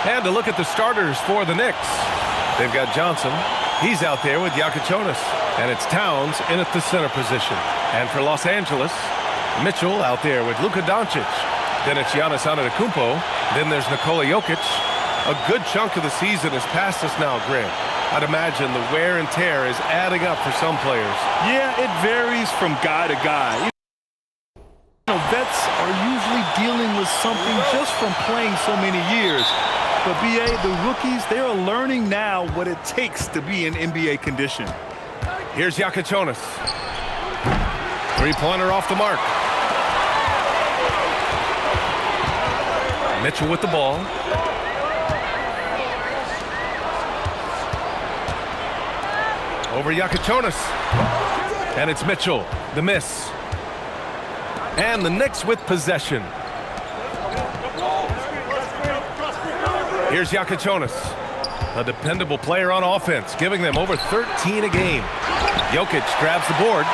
And to look at the starters for the Knicks. They've got Johnson. He's out there with Yakichonis. And it's Towns in at the center position. And for Los Angeles, Mitchell out there with Luka Doncic. Then it's Giannis Antetokounmpo. Then there's Nikola Jokic. A good chunk of the season is past us now, Grant. I'd imagine the wear and tear is adding up for some players. Yeah, it varies from guy to guy. Vets are usually dealing with something just from playing so many years. But BA, the rookies, they are learning now what it takes to be in NBA condition. Here's Yakichonis. Three-pointer off the mark. Mitchell with the ball. Over Yakichonis. And it's Mitchell. The miss. And the Knicks with possession. Here's Yakichonis. A dependable player on offense, giving them over 13 a game. Jokic grabs the board.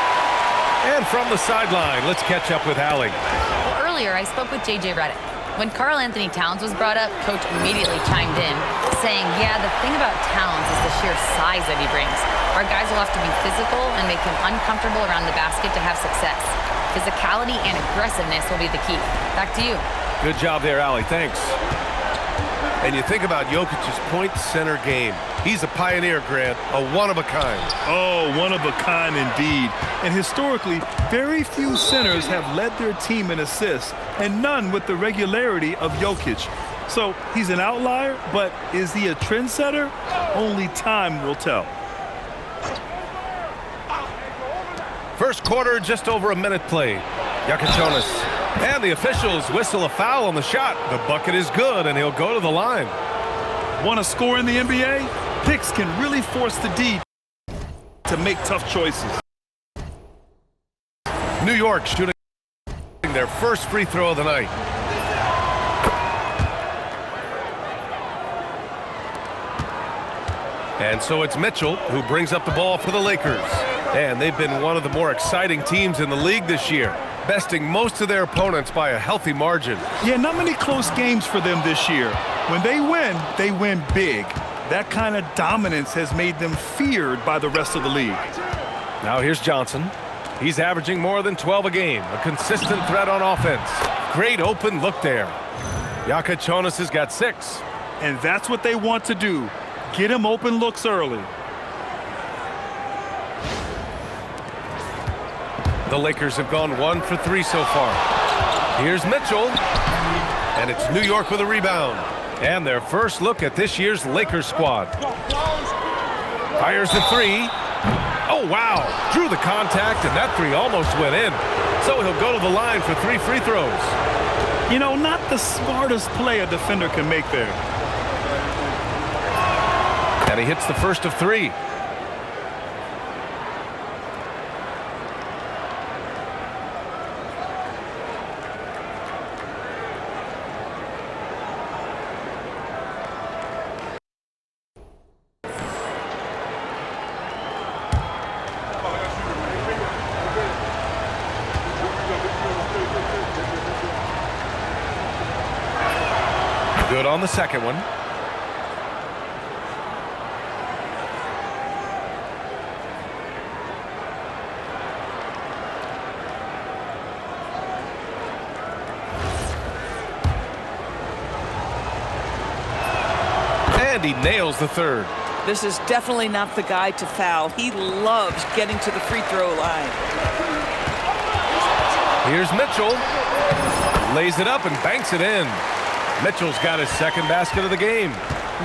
And from the sideline, let's catch up with Allie. Well, earlier I spoke with J.J. Redick. When Karl Anthony Towns was brought up, Coach immediately chimed in, saying, yeah, the thing about Towns is the sheer size that he brings. Our guys will have to be physical and make him uncomfortable around the basket to have success. Physicality and aggressiveness will be the key. Back to you. Good job there, Allie. Thanks. And you think about Jokic's point center game. He's a pioneer, Grant, a one-of-a-kind. Oh, one-of-a-kind indeed. And historically, very few centers have led their team in assists, and none with the regularity of Jokic. So he's an outlier, but is he a trendsetter? Only time will tell. First quarter, just over a minute played. Yakichonis. And the officials whistle a foul on the shot. The bucket is good, and he'll go to the line. Want to score in the NBA? Picks can really force the D to make tough choices. New York shooting their first free throw of the night. And so it's Mitchell who brings up the ball for the Lakers. And they've been one of the more exciting teams in the league this year, besting most of their opponents by a healthy margin. Yeah, not many close games for them this year. When they win big. That kind of dominance has made them feared by the rest of the league. Now here's Johnson. He's averaging more than 12 a game, a consistent threat on offense. Great open look there. Yakichonis has got 6. And that's what they want to do. Get him open looks early. The Lakers have gone 1 for 3 so far. Here's Mitchell. And it's New York with a rebound. And their first look at this year's Lakers squad. Fires the 3. Oh, wow. Drew the contact, and that 3 almost went in. So he'll go to the line for 3 free throws. You know, not the smartest play a defender can make there. And he hits the first of 3. Good on the second one. And he nails the third. This is definitely not the guy to foul. He loves getting to the free throw line. Here's Mitchell. Lays it up and banks it in. Mitchell's got his second basket of the game.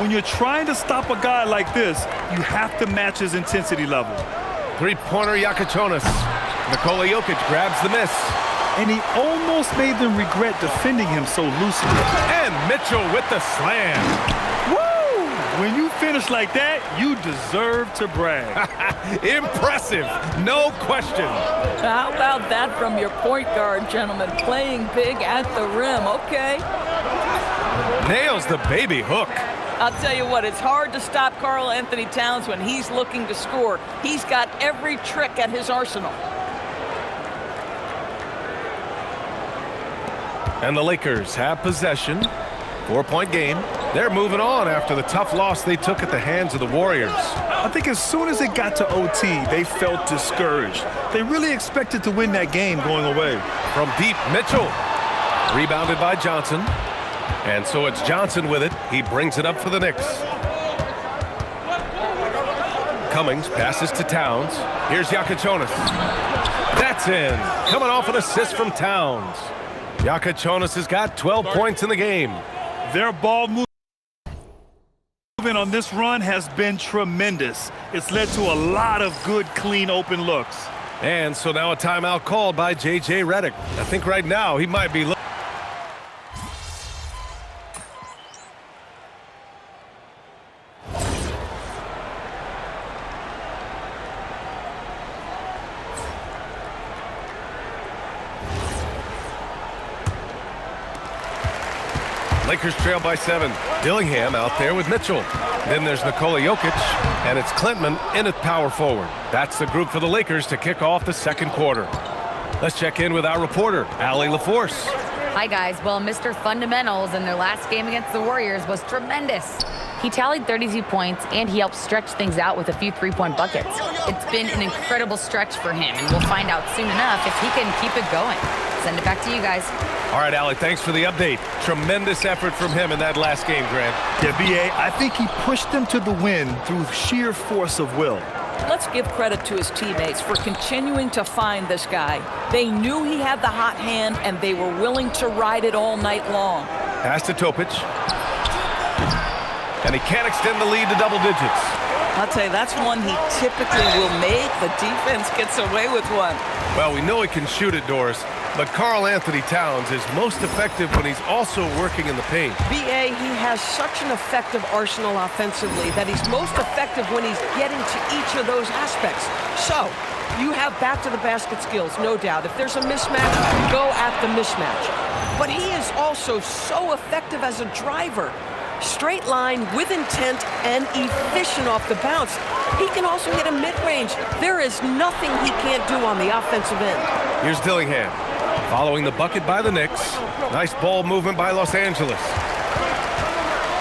When you're trying to stop a guy like this, you have to match his intensity level. Three-pointer Yakichonis. Nikola Jokic grabs the miss. And he almost made them regret defending him so loosely. And Mitchell with the slam. Woo! When you finish like that, you deserve to brag. Impressive, no question. How about that from your point guard, gentlemen? Playing big at the rim, okay? Nails the baby hook. I'll tell you what, it's hard to stop Karl Anthony Towns when he's looking to score. He's got every trick at his arsenal. And the Lakers have possession. 4-point game. They're moving on after the tough loss they took at the hands of the Warriors. I think as soon as it got to OT, they felt discouraged. They really expected to win that game going away. From deep, Mitchell. Rebounded by Johnson. And so it's Johnson with it. He brings it up for the Knicks. Cummings passes to Towns. Here's Yakichonis. That's in. Coming off an assist from Towns. Yakichonis has got 12 points in the game. Their ball movement on this run has been tremendous. It's led to a lot of good, clean, open looks. And so now a timeout called by J.J. Redick. I think right now he might be looking. Lakers trail by 7. Dillingham out there with Mitchell. Then there's Nikola Jokic, and it's Klintman in at power forward. That's the group for the Lakers to kick off the second quarter. Let's check in with our reporter, Allie LaForce. Hi, guys. Well, Mr. Fundamentals in their last game against the Warriors was tremendous. He tallied 32 points, and he helped stretch things out with a few three-point buckets. It's been an incredible stretch for him, and we'll find out soon enough if he can keep it going. Send it back to you guys. All right, Allie, thanks for the update. Tremendous effort from him in that last game, Grant. Yeah, B.A., I think he pushed them to the win through sheer force of will. Let's give credit to his teammates for continuing to find this guy. They knew he had the hot hand, and they were willing to ride it all night long. Pass to Topic. And he can't extend the lead to double digits. I'll tell you, that's one he typically will make. The defense gets away with one. Well, we know he can shoot it, Doris, but Karl Anthony Towns is most effective when he's also working in the paint. B.A., he has such an effective arsenal offensively that he's most effective when he's getting to each of those aspects. So, you have back-to-the-basket skills, no doubt. If there's a mismatch, go at the mismatch. But he is also so effective as a driver. Straight line, with intent, and efficient off the bounce. He can also hit a mid-range. There is nothing he can't do on the offensive end. Here's Dillingham. Following the bucket by the Knicks. Nice ball movement by Los Angeles.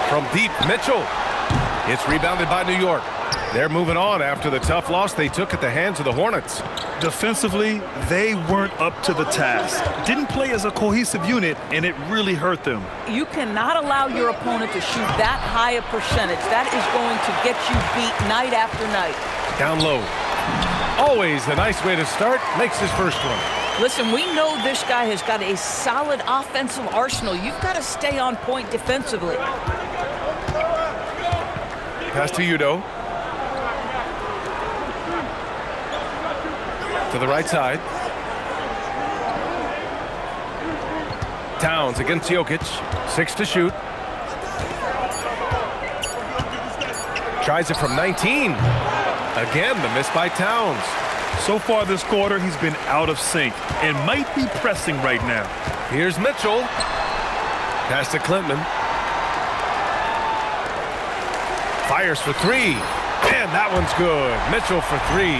From deep, Mitchell. It's rebounded by New York. They're moving on after the tough loss they took at the hands of the Hornets. Defensively, they weren't up to the task. Didn't play as a cohesive unit, and it really hurt them. You cannot allow your opponent to shoot that high a percentage. That is going to get you beat night after night. Down low. Always a nice way to start. Makes his first one. Listen, we know this guy has got a solid offensive arsenal. You've got to stay on point defensively. Pass to Udo. To the right side. Towns against Jokic. 6 to shoot. Tries it from 19. Again, the miss by Towns. So far this quarter, he's been out of sync and might be pressing right now. Here's Mitchell. Pass to Klintman. Fires for 3. And that one's good. Mitchell for 3.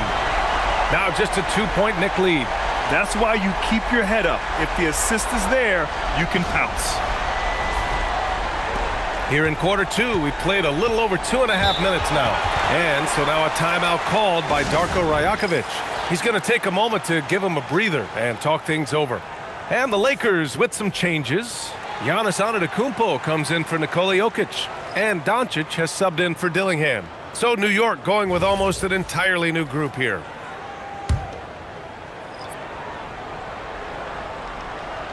Now just a 2-point Knick lead. That's why you keep your head up. If the assist is there, you can pounce. Here in quarter 2, we've played a little over 2.5 minutes now. And so now a timeout called by Darko Rajakovic. He's going to take a moment to give him a breather and talk things over. And the Lakers with some changes. Giannis Antetokounmpo comes in for Nikola Jokic. And Doncic has subbed in for Dillingham. So New York going with almost an entirely new group here.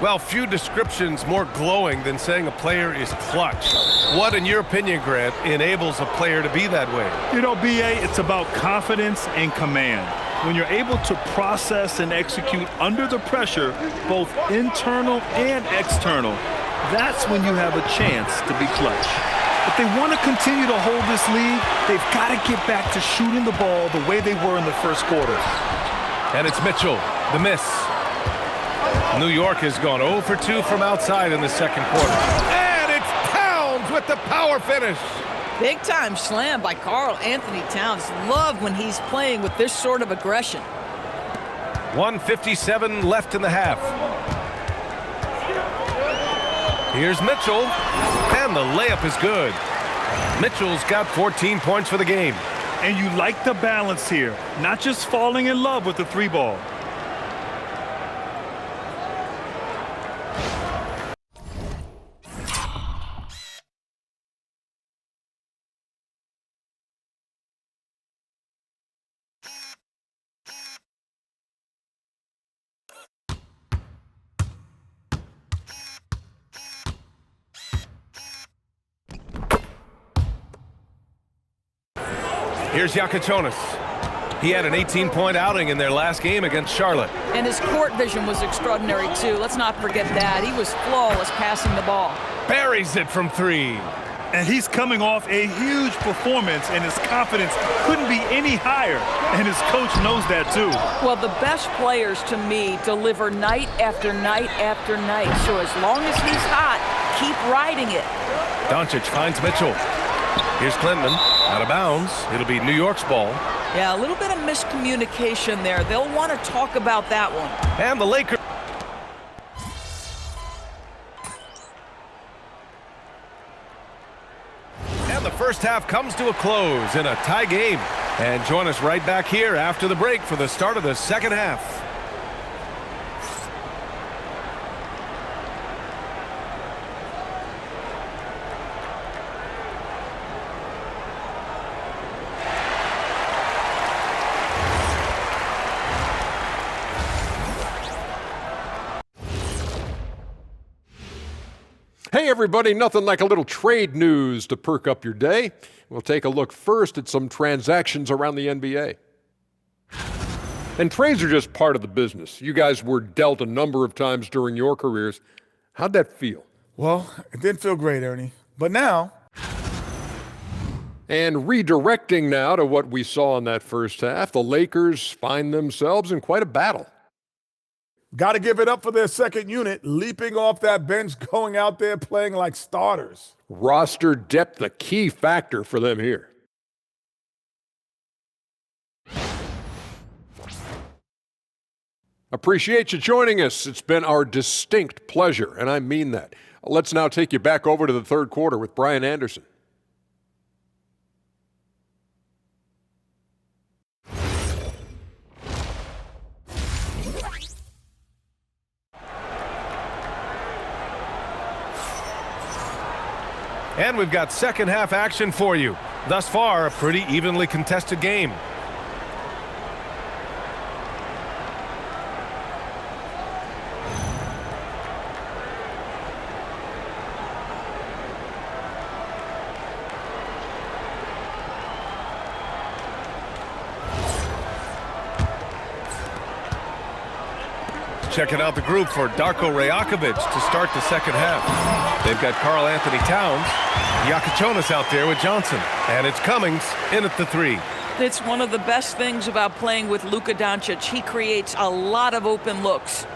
Well, few descriptions more glowing than saying a player is clutch. What, in your opinion, Grant, enables a player to be that way? You know, B.A., it's about confidence and command. When you're able to process and execute under the pressure, both internal and external, that's when you have a chance to be clutch. If they want to continue to hold this lead, they've got to get back to shooting the ball the way they were in the first quarter. And it's Mitchell, the miss. New York has gone 0 for 2 from outside in the second quarter. And it's Towns with the power finish. Big time slam by Karl Anthony Towns. Love when he's playing with this sort of aggression. 1:57 left in the half. Here's Mitchell, and the layup is good. Mitchell's got 14 points for the game. And you like the balance here, not just falling in love with the three ball. Here's Yakichonis. He had an 18-point outing in their last game against Charlotte. And his court vision was extraordinary, too. Let's not forget that. He was flawless passing the ball. Buries it from three. And he's coming off a huge performance, and his confidence couldn't be any higher. And his coach knows that, too. Well, the best players, to me, deliver night after night after night. So as long as he's hot, keep riding it. Doncic finds Mitchell. Here's Clinton, out of bounds. It'll be New York's ball. Yeah, a little bit of miscommunication there. They'll want to talk about that one. And the Lakers. And the first half comes to a close in a tie game. And join us right back here after the break for the start of the second half. Hey everybody, nothing like a little trade news to perk up your day. We'll take a look first at some transactions around the NBA. And trades are just part of the business. You guys were dealt a number of times during your careers. How'd that feel? Well, it didn't feel great, Ernie. But now... And redirecting now to what we saw in that first half, the Lakers find themselves in quite a battle. got to give it up for their second unit, leaping off that bench, going out there playing like starters. Roster depth, a key factor for them here. Appreciate you joining us. It's been our distinct pleasure, and I mean that. Let's now take you back over to the third quarter with Brian Anderson. And we've got second half action for you. Thus far, a pretty evenly contested game. Checking out the group for Darko Rajakovic to start the second half. They've got Karl Anthony Towns, Yakichonis out there with Johnson, and it's Cummings in at the three. It's one of the best things about playing with Luka Doncic. He creates a lot of open looks.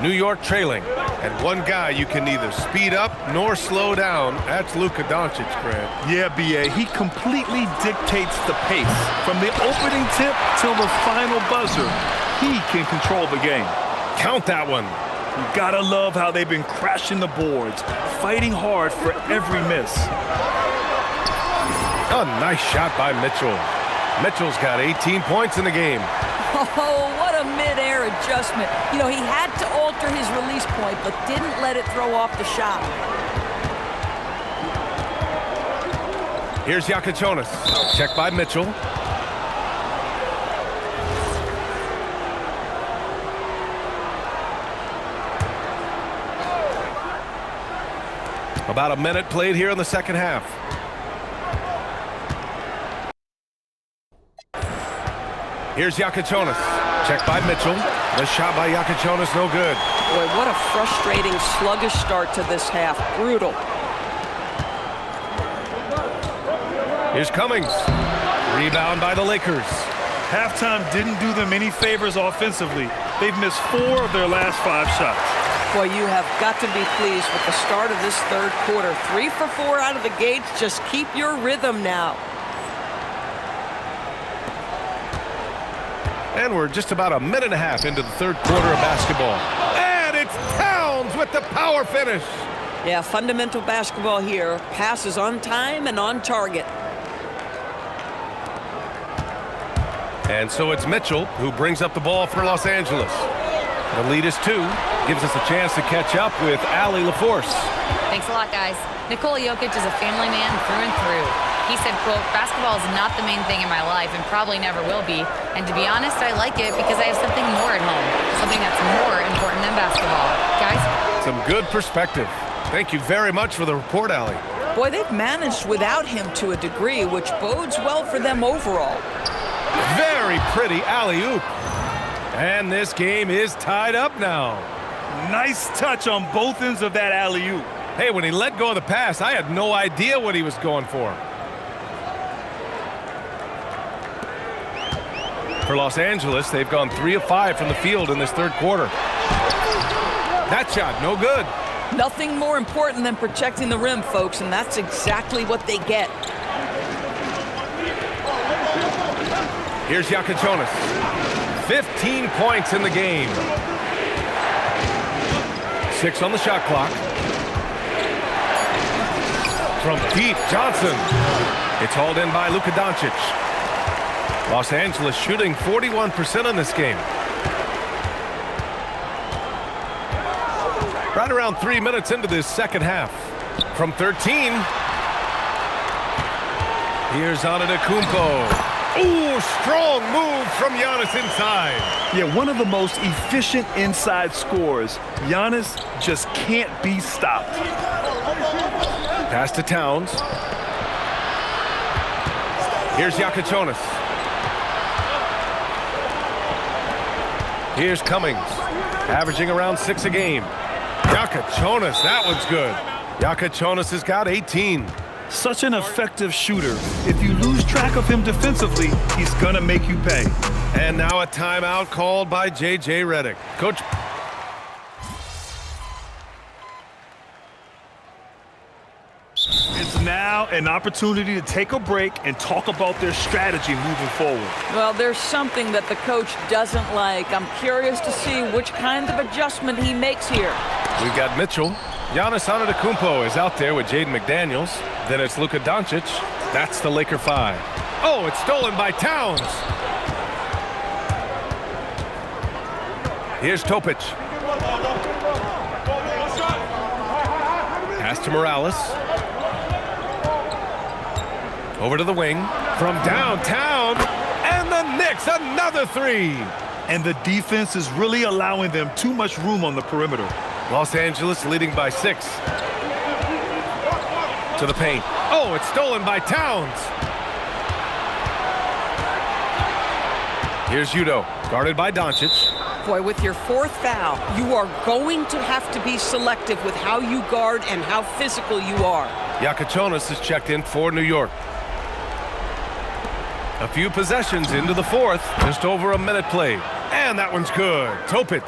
New York trailing, and one guy you can neither speed up nor slow down. That's Luka Doncic, Grant. Yeah, B.A., he completely dictates the pace. From the opening tip till the final buzzer, he can control the game. Count that one. You gotta love how they've been crashing the boards, fighting hard for every miss. A nice shot by Mitchell. Mitchell's got 18 points in the game. Oh, what a mid-air adjustment. You know, he had to alter his release point, but didn't let it throw off the shot. Here's Yakichonis. Checked by Mitchell. About a minute played here in the second half. Here's Yakichonis. Checked by Mitchell. The shot by Yakichonis, no good. Boy, what a frustrating, sluggish start to this half. Brutal. Here's Cummings. Rebound by the Lakers. Halftime didn't do them any favors offensively. They've missed 4 of their last 5 shots. Boy, you have got to be pleased with the start of this third quarter. 3 for 4 out of the gates. Just keep your rhythm now. And we're just about a minute and a half into the third quarter of basketball. And it's Towns with with the power finish. Yeah, fundamental basketball here. Passes on time and on target. And so it's Mitchell who brings up the ball for Los Angeles. The lead is 2. Gives us a chance to catch up with Allie LaForce. Thanks a lot, guys. Nikola Jokic is a family man through and through. He said, quote, "Basketball is not the main thing in my life and probably never will be. And to be honest, I like it because I have something more at home, something that's more important than basketball." Guys? Some good perspective. Thank you very much for the report, Allie. Boy, they've managed without him to a degree, which bodes well for them overall. Very pretty alley-oop. And this game is tied up now. Nice touch on both ends of that alley-oop. Hey, when he let go of the pass, I had no idea what he was going for. For Los Angeles, they've gone 3 of 5 from the field in this third quarter. That shot, no good. Nothing more important than protecting the rim, folks, and that's exactly what they get. Here's Jokic. 15 points in the game. 6 on the shot clock. From deep, Johnson. It's hauled in by Luka Doncic. Los Angeles shooting 41% in this game. Right around 3 minutes into this second half. From 13. Here's Antetokounmpo. Ooh, strong move from Giannis inside. Yeah, one of the most efficient inside scorers. Giannis just can't be stopped. Pass to Towns. Here's Jokic. Here's Cummings, averaging around 6 a game. Jokic, that one's good. Jokic has got 18. Such an effective shooter. If you lose track of him defensively, he's gonna make you pay. And now a timeout called by J.J. Redick. Coach. It's now an opportunity to take a break and talk about their strategy moving forward. Well, there's something that the coach doesn't like. I'm curious to see which kind of adjustment he makes here. We've got Mitchell. Giannis Antetokounmpo is out there with Jaden McDaniels. Then it's Luka Doncic. That's the Laker 5. Oh, it's stolen by Towns. Here's Topic. Pass to Morales. Over to the wing. From downtown. And the Knicks, another 3. And the defense is really allowing them too much room on the perimeter. Los Angeles leading by 6. To the paint. Oh, it's stolen by Towns. Here's Udo, guarded by Doncic. Boy, with your 4th foul, you are going to have to be selective with how you guard and how physical you are. Jokic is checked in for New York. A few possessions into the 4th, just over a minute played. And that one's good. Topic.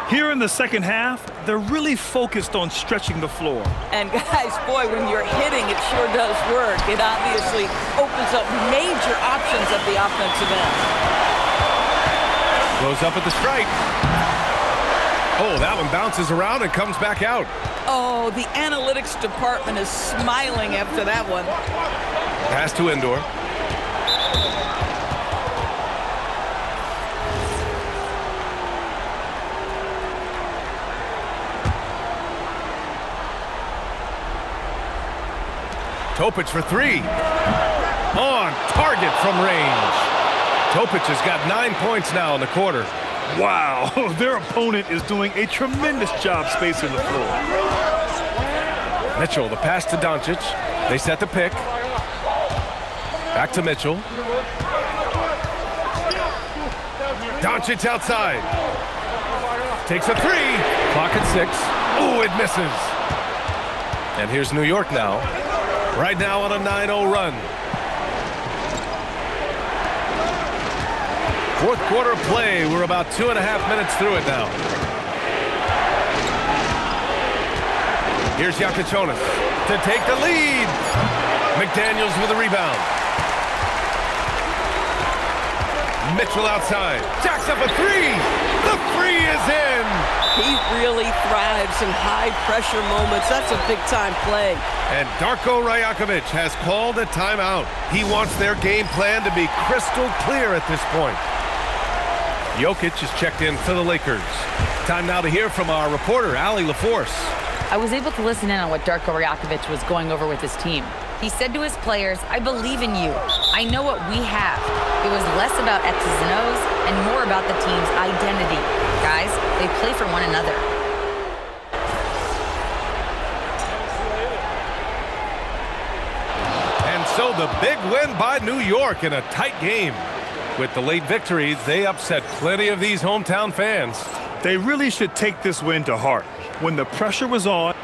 Here in the second half, they're really focused on stretching the floor. And guys, boy, when you're hitting, it sure does work. It obviously opens up major options at the offensive end. Goes up at the stripe. Oh, that one bounces around and comes back out. Oh, the analytics department is smiling after that one. Pass to Indoor. Topic for 3. On target from range. Topic has got 9 points now in the quarter. Wow, their opponent is doing a tremendous job spacing the floor. Mitchell, the pass to Doncic. They set the pick. Back to Mitchell. Doncic outside. Takes a 3. Clock at 6. Ooh, it misses. And here's New York now. Right now on a 9-0 run. Fourth quarter play. We're about 2.5 minutes through it now. Here's Jokic to take the lead. McDaniels with a rebound. Mitchell outside. Jacks up a 3. The 3 is in. really thrives in high-pressure moments. That's a big-time play. And Darko Rajakovic has called a timeout. He wants their game plan to be crystal clear at this point. Jokic is checked in for the Lakers. Time now to hear from our reporter, Allie LaForce. I was able to listen in on what Darko Rajakovic was going over with his team. He said to his players, I believe in you. I know what we have. It was less about X's and O's and more about the team's identity. Guys, they play for one another. And so the big win by New York in a tight game. With the late victory, they upset plenty of these hometown fans. They really should take this win to heart. When the pressure was on,